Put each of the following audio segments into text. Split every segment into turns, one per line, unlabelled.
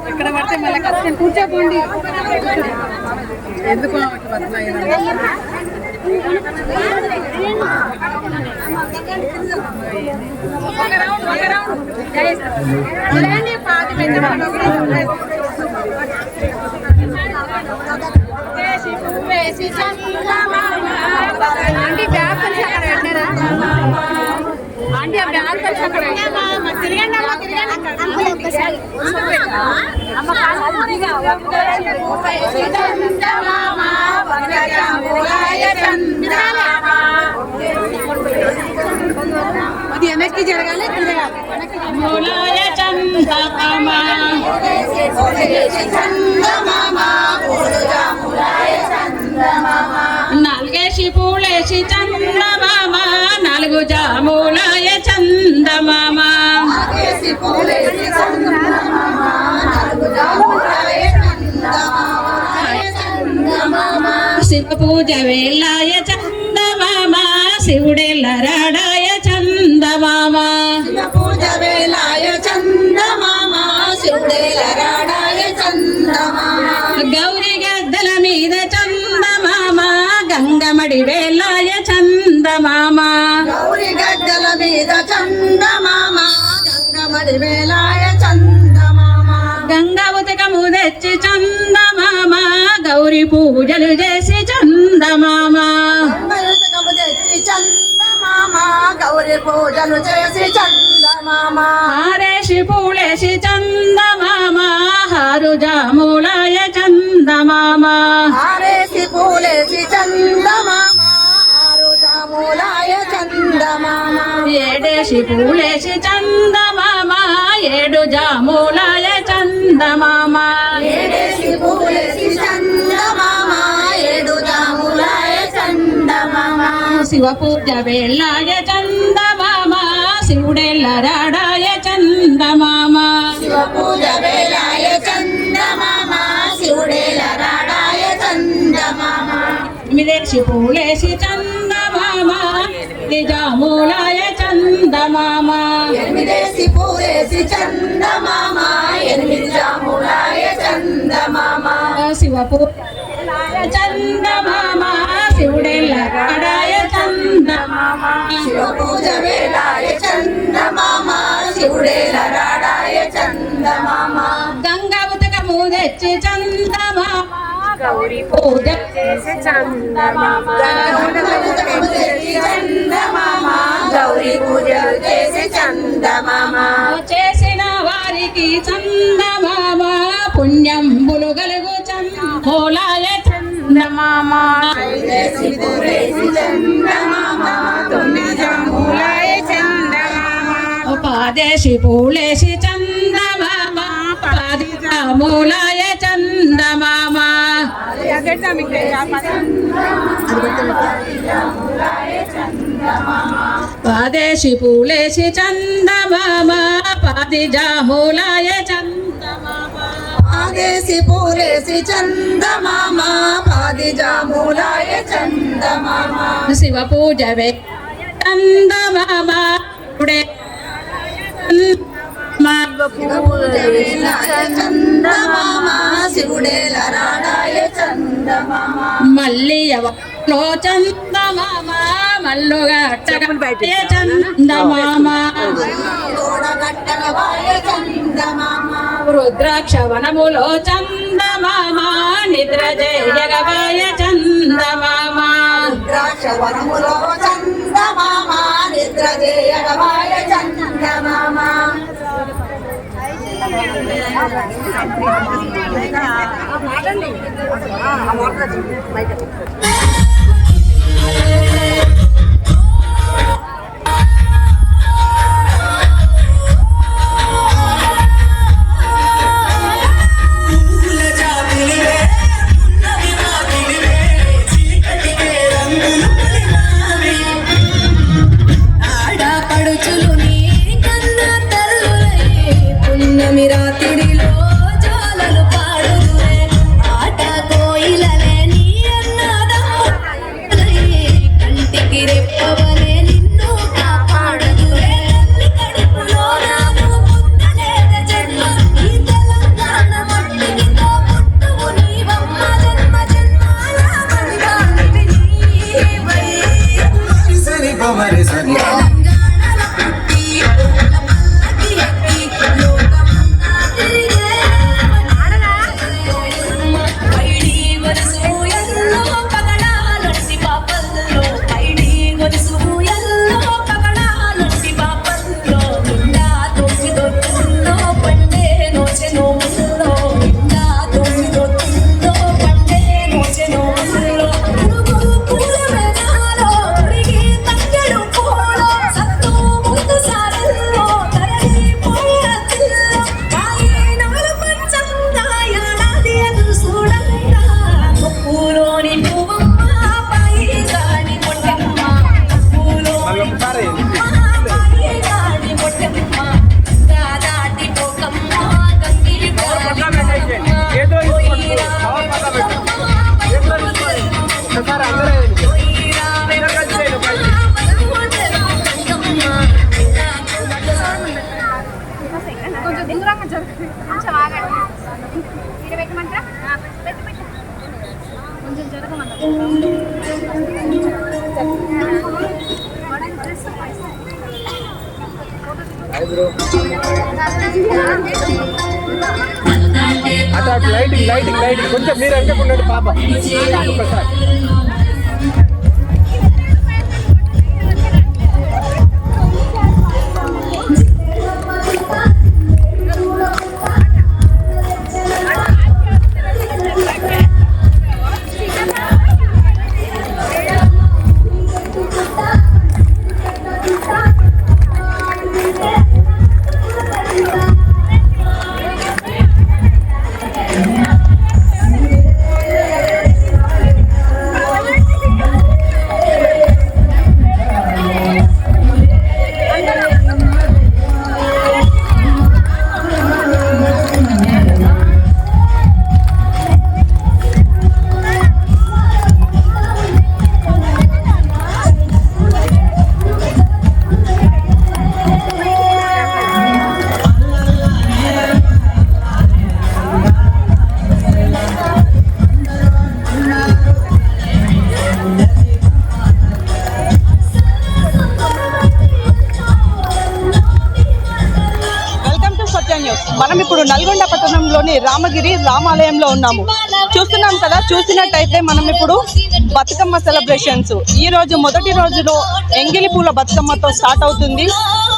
ఇక్కడ పడితే మళ్ళీ కష్టం. కూర్చోపోండి. ఎందుకు ఆంటీ బ్యాగ్ కొంచెం అక్కడ పెట్టారా? ఆంటీ ఆ బ్యాగ్ కొంచెం అక్కడ తిరగండి అమ్మ, అది వెనక్కి జరగాలి.
నాలుగేసి పూలేసి చందమామ, నాలుగు జాములాయ చందమామ. శివ పూజ వేళాయ చందమామ, శివుడెల్ల రాడాయ చందమామ.
పూజ వేళాయ చందమామ, శివుడెల్ల రాడాయ చందమామ.
గౌరి గద్దల మీద చందమామ, గంగమడి వేళాయ చందమామ.
గౌరి గద్దల మీద చందమామ, గంగమడి వేళాయ చందమామ.
గంగా ఉతకము తెచ్చి చందమామ, గౌరి పూజలు చేసి చందమామ.
ఉతకము తెచ్చి చందమామ, గౌరి పూజలు చేసి చందమామ.
హారేసి పూలేసి చందమామ, హారు జాములాయ చందమామ.
హారేసి పూలేసి చందమామ, హారు జాములాయ చందమామ.
ఏడేసి పూలేసి చందమామ, ఏడు జాములాయ చందమామ.
ఏడేసి పూలేసి చందమామ, ఏడు జాములాయ చందమామ.
శివ పూజ వేళాయ చందమామ, శివుడెల్ల రాడాయ చందమామ.
శివ పూజ వేళాయ చందమామ, శివుడెల్ల రాడాయ చందమామ.
ఎనిమిదేసి పూలేసి చందమామ, జాములాయ చందమామ.
ఎనిమిదేసి పూలేసి చందమామ, ఎనిమిది జాములాయ చందమామ.
శివ పూజ చందమామ, శివుడెల్ల రాడాయ చందమామ.
శివ పూజ వేళాయ చందమామ, శివుడెల్ల రాడాయ చందమామ.
గంగా ఉతకము తెచ్చి చందమామ, గౌరి పూజ చేసి చందమామ.
చందమామ, గౌరీ పూజలు చేసి చందమామ.
చేసిన వారికి చందమామ, పుణ్యంబులు గలుగు చందమూలాయ చందమామ.
చందమామ, తొమ్మిది జాములాయ చందమామ.
పాదేశి పూలేసి చందమామ, పాది జాములాయ చందమామ. పాదేశి పూలేసి చందమామ, పాది జాములాయ చందమామ.
ఆదేశి పూలేసి చందమామ, పాది జాములాయ చందమామ.
శివ పూజ వే చందమామ,
చందమామ, శివుడెల్ల రాడాయ చందమామ.
మల్లి ఎవలో చందమామ, మల్లుగా చందమామ.
తోడగట్టగవాయ చందమామ.
రుద్రాక్ష వనములో చందమామ, నిద్ర జయగవాయ చందమామ.
రుద్రాక్ష వనములో చందమామ, నిద్ర చేయగవాయ చందమామ.
ఆడపడుచులు నీ కన్నా తల్లులే పుణ్య
పున్నమి రాత్రిలో జాలలు పాడుదురే ఆట కోయిలలే నీ అన్నదమ్ములై కంటికి రెప్పవలే నిన్ను కాపాడుదురే తల్లి కడుపులో నాకు పుట్టలేద జన్మ ఈ తెలంగాణ మట్టికితో పుట్టువు నీవమ్మ జన్మ జన్మాల మణిగానివి నీవై
సరి పమరి సరి
తెలంగాణల పుట్టి పూల పల్లకి ఎక్కి లోకమంతా తిరిగే పైడి గొలుసు ఎల్లో పగడాలొట్టి పాపల్లో పైడి గొలుసు ఎల్లో పగడాలొట్టి పాపల్లో నిండా తొమ్మిదొత్తుందో పండే నోచెనో ముల్లో నిండా తొమ్మిదొత్తుందో పండే నోచెనో ముల్లో పురుగు పూల మేఘాలో ఉరిగి తంగెడు పూలో సత్తు ముందు సారల్లో తరలి పోయిన తిల్లో కాయినాలు పంచంగా ఏడాది ఎదురు చూడంగా కొప్పులోని పువ్వమ్మ పై కాని మొట్టమ్మ కొప్పులోని పై కాని మొట్టమ్మ దాదాటి పోకమ్మ గంగిలి
కొంచెం దూరంగా జరుగు కొంచెం ఆగండి మీరు పెట్టమంటారా పెట్టు పెట్టు కొంచెం జరగమన్నా
అటు లైటింగ్ లైటింగ్ లైటింగ్ కొంచెం మీరు అనుకుంటున్నాడు పాప ఒక్కసారి
వెల్కమ్ టు సత్య న్యూస్. మనం ఇప్పుడు నల్గొండ పట్టణంలోని రామగిరి రామాలయంలో ఉన్నాము. చూస్తున్నాం కదా, చూసినట్టయితే మనం ఇప్పుడు బతుకమ్మ సెలబ్రేషన్స్ ఈ రోజు మొదటి రోజులో ఎంగిలి పూల బతుకమ్మతో స్టార్ట్ అవుతుంది.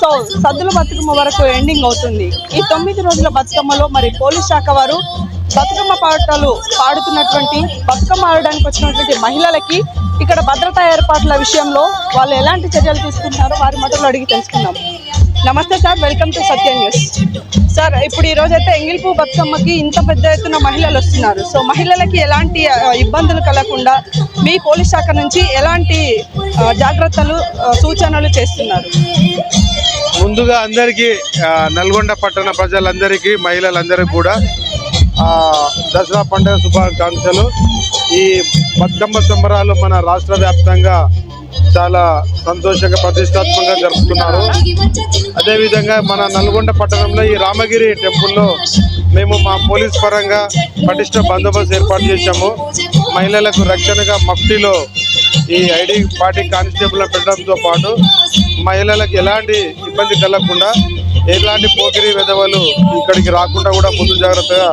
సో సద్దుల బతుకమ్మ వరకు ఎండింగ్ అవుతుంది. ఈ 9 రోజుల బతుకమ్మలో మరి పోలీస్ శాఖ వారు బతుకమ్మ పాటలు పాడుతున్నటువంటి బతుకమ్మ ఆడడానికి వచ్చినటువంటి మహిళలకి ఇక్కడ భద్రతా ఏర్పాట్ల విషయంలో వాళ్ళు ఎలాంటి చర్యలు తీసుకుంటున్నారో వారి మాటలు అడిగి తెలుసుకున్నాం. నమస్తే sir, welcome to Satya news. Sir, ఇప్పుడు ఈ రోజైతే ఎంగిలిపూ బతుకమ్మకి ఇంత పెద్ద ఎత్తున మహిళలు వస్తున్నారు. సో మహిళలకి ఎలాంటి ఇబ్బందులు కలగకుండా మీ పోలీస్ శాఖ నుంచి ఎలాంటి జాగ్రత్తలు సూచనలు చేస్తున్నారు?
ముందుగా అందరికీ నల్గొండ పట్టణ ప్రజలందరికీ మహిళలందరికీ కూడా దసరా పండుగ శుభాకాంక్షలు. ఈ బతుకమ్మ సంబరాలు మన రాష్ట్ర వ్యాప్తంగా చాలా సంతోషంగా ప్రతిష్టాత్మకంగా జరుపుతున్నారు. అదేవిధంగా మన నల్గొండ పట్టణంలో ఈ రామగిరి టెంపుల్లో మేము మా పోలీస్ పరంగా పటిష్ట బందోబస్తు ఏర్పాటు చేశాము. మహిళలకు రక్షణగా మఫ్టీలో ఈ ఐడి పార్టీ కానిస్టేబుల్ పెట్టడంతో పాటు మహిళలకు ఎలాంటి ఇబ్బంది కలగకుండా ఎలాంటి పోకిరి వెధవలు ఇక్కడికి రాకుండా కూడా ముందు జాగ్రత్తగా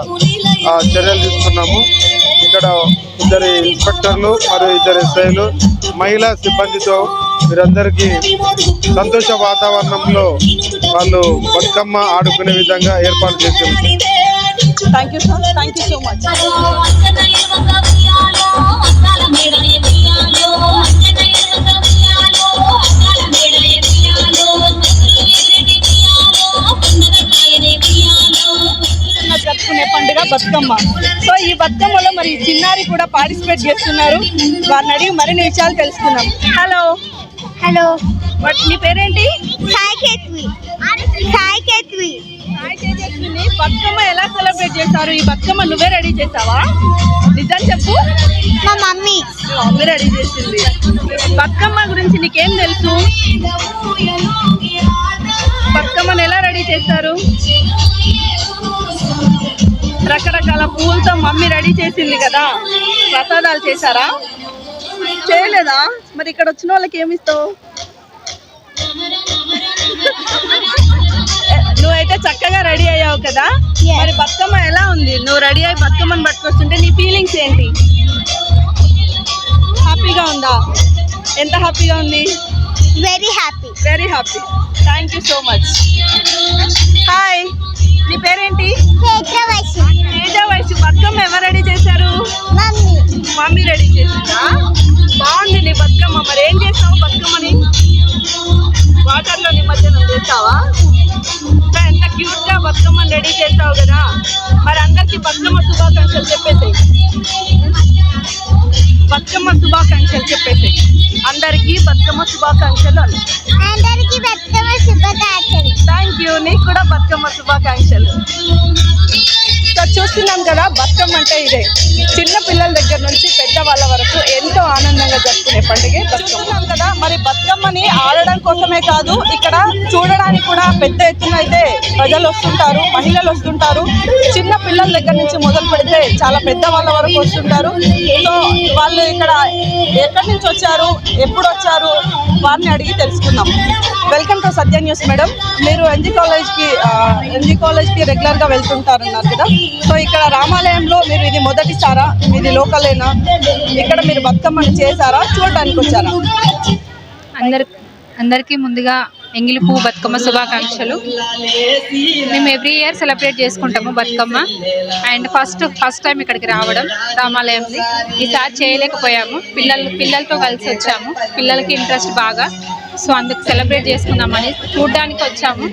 చర్యలు తీసుకున్నాము. ఇక్కడ 2 ఇన్స్పెక్టర్లు మరియు 2 ఎస్ఐలు మహిళా సిబ్బందితో వీరందరికీ సంతోష వాతావరణంలో వాళ్ళు బతుకమ్మ ఆడుకునే విధంగా ఏర్పాటు చేశారు.
Thank you sir, thank you so much. జరుపుకునే పండుగ బతుకమ్మ. సో ఈ బతుకమ్మలో మరి చిన్నారి కూడా పార్టిసిపేట్ చేస్తున్నారు. వారిని అడిగి మరిన్ని విషయాలు తెలుసుకుందాం. హలో
హలో,
నీ పేరేంటి?
సాయి కేత్వి. సాయి కేత్వి.
హాయ్ తేజస్విని, బతుకమ్మ ఎలా సెలబ్రేట్ చేస్తారు? ఈ బతుకమ్మ నువ్వే రెడీ చేసావా? నిజం చెప్పు.
మా మమ్మీ
మమ్మీ రెడీ చేసింది. బతుకమ్మ గురించి నీకేం తెలుసు? బతుకమ్మని ఎలా రెడీ చేస్తారు? రకరకాల పువ్వులతో మమ్మీ రెడీ చేసింది కదా. ప్రసాదాలు చేశారా? చేయలేదా? మరి ఇక్కడ వచ్చిన వాళ్ళకి ఏమి ఇస్తావు? నువ్వైతే చక్కగా రెడీ అయ్యావు కదా. మరి బతుకమ్మ ఎలా ఉంది? నువ్వు రెడీ అయ్యి బతుకమ్మని పట్టుకొస్తుంటే నీ ఫీలింగ్స్ ఏంటి? హ్యాపీగా ఉందా? ఎంత హ్యాపీగా ఉంది?
Very happy.
Very happy. Thank you so much. Hi, నీ పేరేంటి? తేజ వయసు. బతుకమ్మ ఎవరు రెడీ చేశారు?
మమ్మీ
మమ్మీ రెడీ చేసిందా? బాగుంది నీ బతుకమ్మ. మరి ఏం చేస్తావు బతుకమ్మని? వాటర్లో నిమజ్జనం చేస్తావా? ఇంకా ఎంత క్యూట్ గా బతుకమ్మని రెడీ చేస్తావు కదా. మరి అందరికి బతుకమ్మ శుభాకాంక్షలు చెప్పేసి. బతుకమ్మ శుభాకాంక్షలు చెప్పేసి. అందరికీ బతుకమ్మ శుభాకాంక్షలు అని.
అందరికీ బతుకమ్మ శుభాకాంక్షలు.
Thank you. నీకు కూడా బతుకమ్మ శుభాకాంక్షలు. సో చూస్తున్నాం కదా, బతుకమ్మ అంటే ఇదే. చిన్న పిల్లల దగ్గర నుంచి పెద్దవాళ్ళ వరకు ఎంతో ఆనందంగా జరుపుకునే పండుగ చూస్తున్నాం కదా. మరి బతుకమ్మని ఆడడం కోసమే కాదు, ఇక్కడ చూడడానికి కూడా పెద్ద ఎత్తున అయితే ప్రజలు వస్తుంటారు, మహిళలు వస్తుంటారు. చిన్న పిల్లల దగ్గర నుంచి మొదలు పెడితే చాలా పెద్ద వాళ్ళ వరకు వస్తుంటారు. సో వాళ్ళు ఇక్కడ ఎక్కడి నుంచి వచ్చారు, ఎప్పుడు వచ్చారు, వారిని అడిగి తెలుసుకుందాం. Welcome to Satya news madam. మీరు ఎన్జీ కాలేజ్కి రెగ్యులర్గా వెళ్తుంటారన్నారు కదా. సో ఇక్కడ రామాలయంలో మీరు ఇది మొదటిసారా? మీది లోకలేనా? ఇక్కడ మీరు బతుకమ్మని చేశారా, చూడడానికి వచ్చారా?
అందరికీ ముందుగా ఎంగిలి పువ్వు బతుకమ్మ శుభాకాంక్షలు. మేము ఎవ్రీ ఇయర్ సెలబ్రేట్ చేసుకుంటాము బతుకమ్మ. అండ్ ఫస్ట్ టైం ఇక్కడికి రావడం రామాలయంది. ఈసారి చేయలేకపోయాము, పిల్లలతో కలిసి వచ్చాము. పిల్లలకి ఇంట్రెస్ట్ బాగా, సో అందుకు సెలబ్రేట్ చేసుకుందామని చూడడానికి వచ్చాము.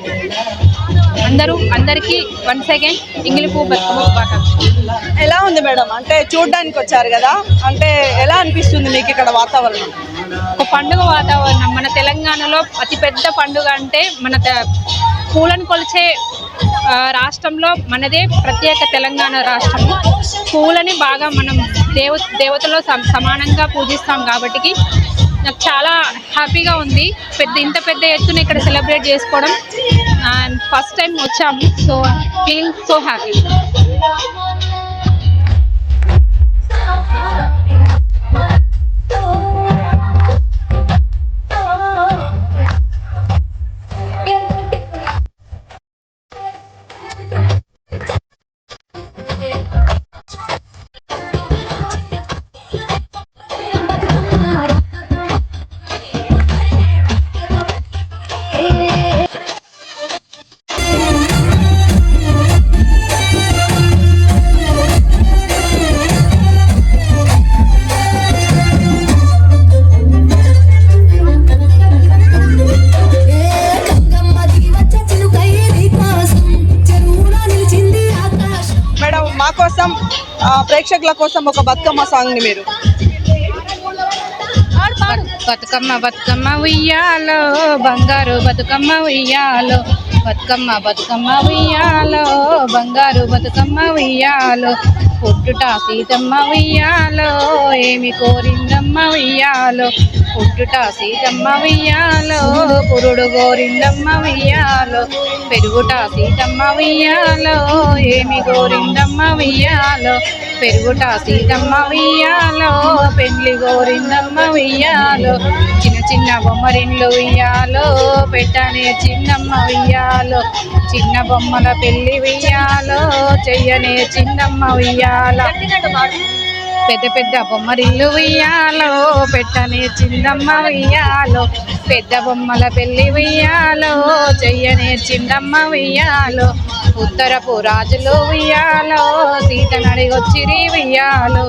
అందరికీ వన్స్ అగైన్ ఎంగిలి పువ్వు బతుకమ్మ శుభాకాంక్షలు.
ఎలా ఉంది మేడం? అంటే చూడడానికి వచ్చారు కదా, అంటే ఎలా అనిపిస్తుంది మీకు ఇక్కడ వాతావరణం?
ఒక పండుగ వాతావరణం. మన తెలంగాణలో అతిపెద్ద పండుగ అంటే మన పూలను కొలిచే రాష్ట్రంలో మనదే ప్రత్యేక తెలంగాణ రాష్ట్రము. పూలని బాగా మనం దేవతలో సమానంగా పూజిస్తాం కాబట్టి నాకు చాలా హ్యాపీగా ఉంది. ఇంత పెద్ద ఎత్తున ఇక్కడ సెలబ్రేట్ చేసుకోవడం. అండ్ ఫస్ట్ టైం వచ్చాము, సో ఫీలింగ్ సో హ్యాపీ.
ప్రేక్షకుల కోసం ఒక బతుకమ్మ సాంగ్ ని మీరు.
బతుకమ్మ బతుకమ్మ ఉయ్యాలో బంగారు బతుకమ్మ ఉయ్యాలో, బతుకమ్మ బతుకమ్మ ఉయ్యాలో బంగారు బతుకమ్మ ఉయ్యాలో, పుట్టుట సీతమ్మ ఉయ్యాలో ఏమి కోరిందమ్మ ఉయ్యాలో, పుట్టుట సీతమ్మ ఉయ్యాలో పురుడు గోరిందమ్మ ఉయ్యాలో, పెరుగుట సీతమ్మ ఉయ్యాలో ఏమి గోరిందమ్మ ఉయ్యాలో, పెరుగుట సీతమ్మ ఉయ్యాలో పెండ్లి గోరిందమ్మ ఉయ్యాలో, చిన్న చిన్న బొమ్మరిన్లు ఉయ్యాలో పెట్టనే చిన్నమ్మ ఉయ్యాలో, చిన్న బొమ్మల పెళ్లి ఉయ్యాలో చెయ్యనే చిన్నమ్మ ఉయ్యాల, పెద్ద పెద్ద బొమ్మరిల్లు ఉయ్యాలో పెట్టనే చిన్నమ్మ ఉయ్యాలో, పెద్ద బొమ్మల పెళ్లి ఉయ్యాలో చెయ్యనే చిన్నమ్మ ఉయ్యాలో, ఉత్తరపు రాజులు ఉయ్యాలో సీత నడిగొచ్చిరి ఉయ్యాలో,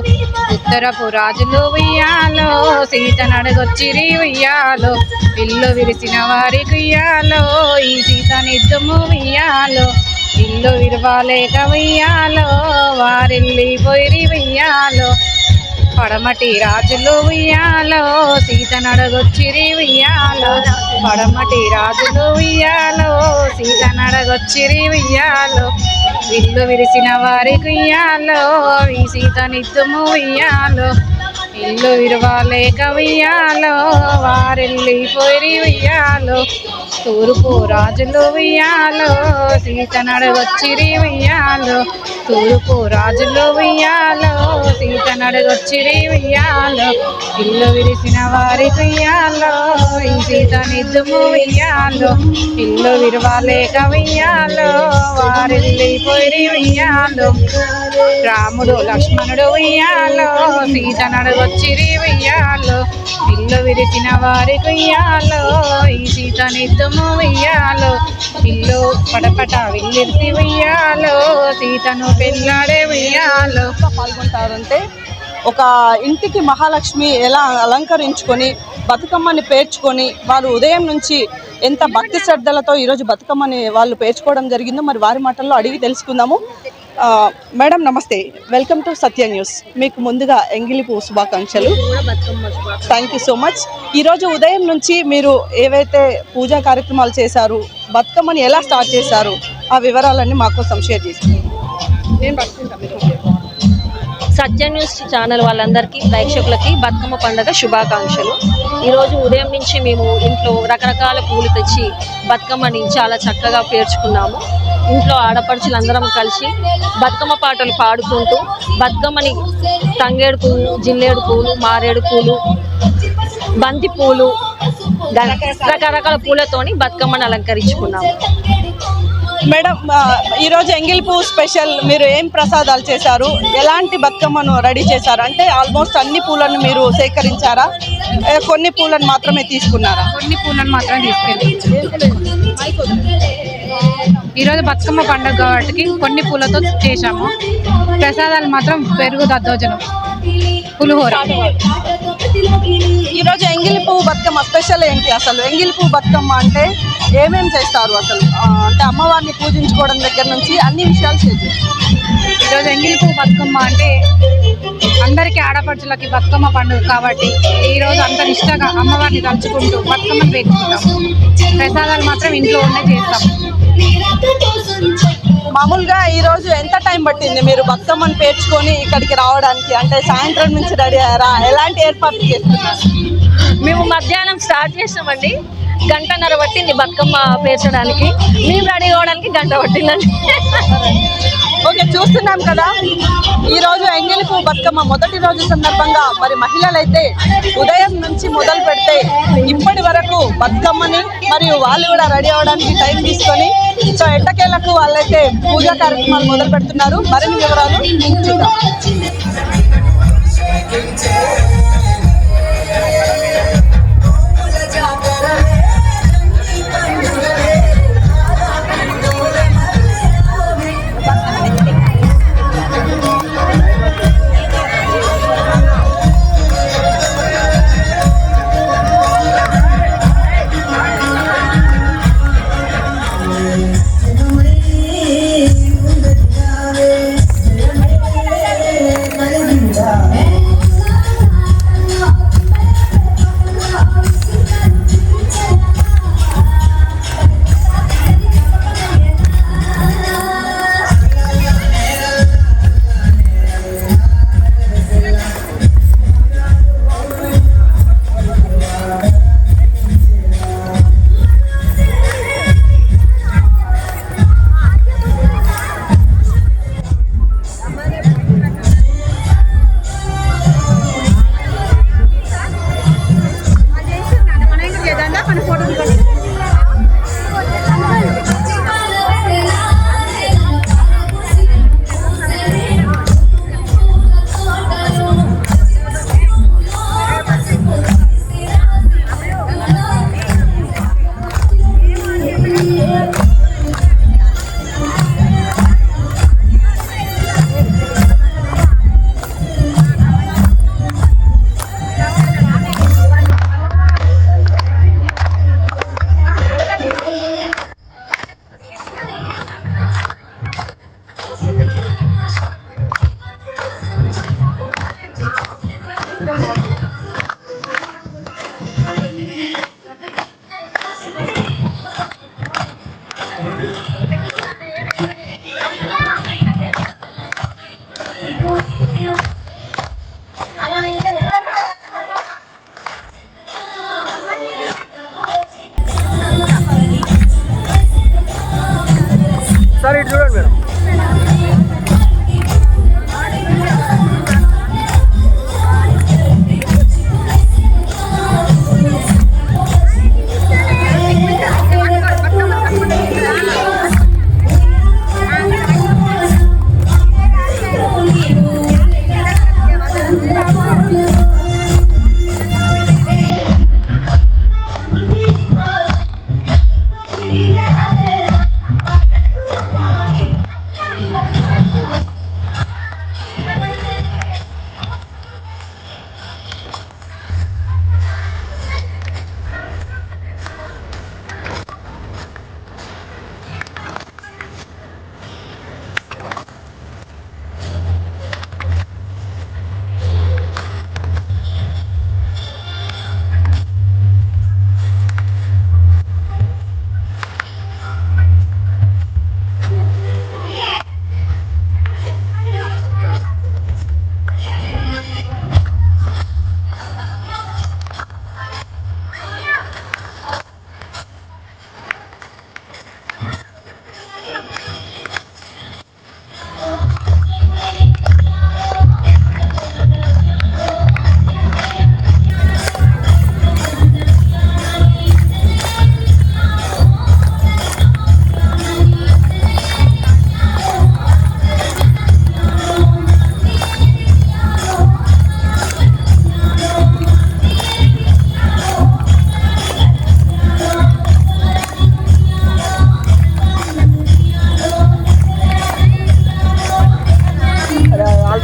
ఉత్తరపు రాజులు ఉయ్యాలో సీత నడిగొచ్చిరి ఉయ్యాలో, ఇల్లు విరిసిన వారికి ఉయ్యాలో ఈ సీత నిద్దుము ఉయ్యాలో, ఇల్లు విరవాలేక ఉయ్యాలో వారిల్లి పోయిరి ఉయ్యాలో, పడమటి రాజులు ఉయ్యాలో సీత నడగొచ్చిరి ఉయ్యాలో పడమటి రాజులు ఉయ్యాలో సీత నడగొచ్చిరి ఉయ్యాలో విల్లు విరిసిన వారికి ఉయ్యాలో ఈ సీత నిత్యము ఉయ్యాలో ఇల్లు విరవాలేక ఉయ్యాలో వారెళ్ళిపోయి ఉయ్యాలో తూర్పు రాజులు ఉయ్యాలో సీత నడగొచ్చిరి ఉయ్యాలో తూర్పు రాజులు ఉయ్యాలో సీత నడగొచ్చిరి ఉయ్యాలో ఇల్లు విరిసిన వారికి ఉయ్యాలో ఈ సీత నిద్దుము ఉయ్యాలో ఇల్లు విరవాలేక ఉయ్యాలో వారెళ్ళిపోయి ఉయ్యాలో రాముడు లక్ష్మణుడు ఉయ్యాలో సీత నడగొచ్చిరి ఉయ్యాలో ఇల్లు విరిసిన వారికి ఉయ్యాలో ఈ సీత నిద్దుము ఉయ్యాలో ఇల్లు పడపట విల్లిర్తి ఉయ్యాలో సీతను పెళ్ళాడే ఉయ్యాలో
పాల్గొంటారంటే ఒక ఇంటికి మహాలక్ష్మి ఎలా అలంకరించుకొని బతుకమ్మని పేర్చుకొని వాళ్ళు ఉదయం నుంచి ఎంత భక్తి శ్రద్ధలతో ఈరోజు బతుకమ్మని వాళ్ళు పేర్చుకోవడం జరిగిందో మరి వారి మాటల్లో అడిగి తెలుసుకుందాము. మేడం నమస్తే, వెల్కమ్ టు సత్య న్యూస్. మీకు ముందుగా ఎంగిలిపు శుభాకాంక్షలు. Thank you so much. ఈరోజు ఉదయం నుంచి మీరు ఏవైతే పూజా కార్యక్రమాలు చేశారు, బతుకమ్మని ఎలా స్టార్ట్ చేశారు, ఆ వివరాలన్నీ మా కోసం షేర్ చేసి.
సత్య న్యూస్ ఛానల్ వాళ్ళందరికీ ప్రేక్షకులకి బతుకమ్మ పండుగ శుభాకాంక్షలు. ఈరోజు ఉదయం నుంచి మేము ఇంట్లో రకరకాల పూలు తెచ్చి బతుకమ్మని చాలా చక్కగా పేర్చుకున్నాము. ఇంట్లో ఆడపడుచులందరం కలిసి బతుకమ్మ పాటలు పాడుకుంటూ బతుకమ్మని తంగేడు పూలు, జిల్లేడు పూలు, మారేడు పూలు, బంతి పూలు, రకరకాల పూలతోని బతుకమ్మని అలంకరించుకున్నాము.
మేడం, ఈరోజు ఎంగిలిపు స్పెషల్ మీరు ఏం ప్రసాదాలు చేశారు, ఎలాంటి బతుకమ్మను రెడీ చేశారు? అంటే ఆల్మోస్ట్ అన్ని పూలను మీరు సేకరించారా, కొన్ని పూలను మాత్రమే తీసుకున్నారా?
కొన్ని పూలను మాత్రమే తీసుకెళ్ళి ఈరోజు బతుకమ్మ పండుగ కాబట్టి కొన్ని పూలతో చేశాము. ప్రసాదాలు మాత్రం పెరుగు దద్దోజనం, పులిహోర.
ఈరోజు ఎంగిలిపు బతుకమ్మ స్పెషల్ ఏంటి? అసలు ఎంగిలిపు బతుకమ్మ అంటే ఏమేమి చేస్తారు అసలు? అంటే అమ్మవారిని పూజించుకోవడం దగ్గర నుంచి అన్ని విషయాలు చేస్తారు.
ఈరోజు ఎంగిలిపు బతుకమ్మ అంటే అందరికీ ఆడపడుచులకి బతుకమ్మ పండుగ కాబట్టి ఈరోజు అంత నిష్టగా అమ్మవారిని తలుచుకుంటూ బతుకమ్మను పేర్చుకుంటాం. ప్రసాదాలు మాత్రం ఇంట్లో ఉండే చేస్తాం.
మామూలుగా ఈరోజు ఎంత టైం పట్టింది మీరు బతుకమ్మను పేర్చుకొని ఇక్కడికి రావడానికి? అంటే సాయంత్రం నుంచి రెడీ అయ్యారా? ఎలాంటి ఏర్పాట్లు చేస్తున్నారు?
మేము మధ్యాహ్నం స్టార్ట్ చేసామండి. గంటన్నర పట్టింది బతుకమ్మ పేర్చడానికి. మేము రెడీ అవ్వడానికి గంట పట్టిందండి.
ఓకే, చూస్తున్నాం కదా ఈరోజు ఎంగిలిపు బతుకమ్మ మొదటి రోజు సందర్భంగా మరి మహిళలైతే ఉదయం నుంచి మొదలు పెడితే ఇప్పటి వరకు బతుకమ్మని మరియు వాళ్ళు కూడా రెడీ అవ్వడానికి టైం తీసుకొని సో ఎట్టకేలకు వాళ్ళైతే పూజా కార్యక్రమాలు మొదలు పెడుతున్నారు. మరిన్ని వివరాలు చూద్దాం.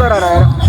వస్తారా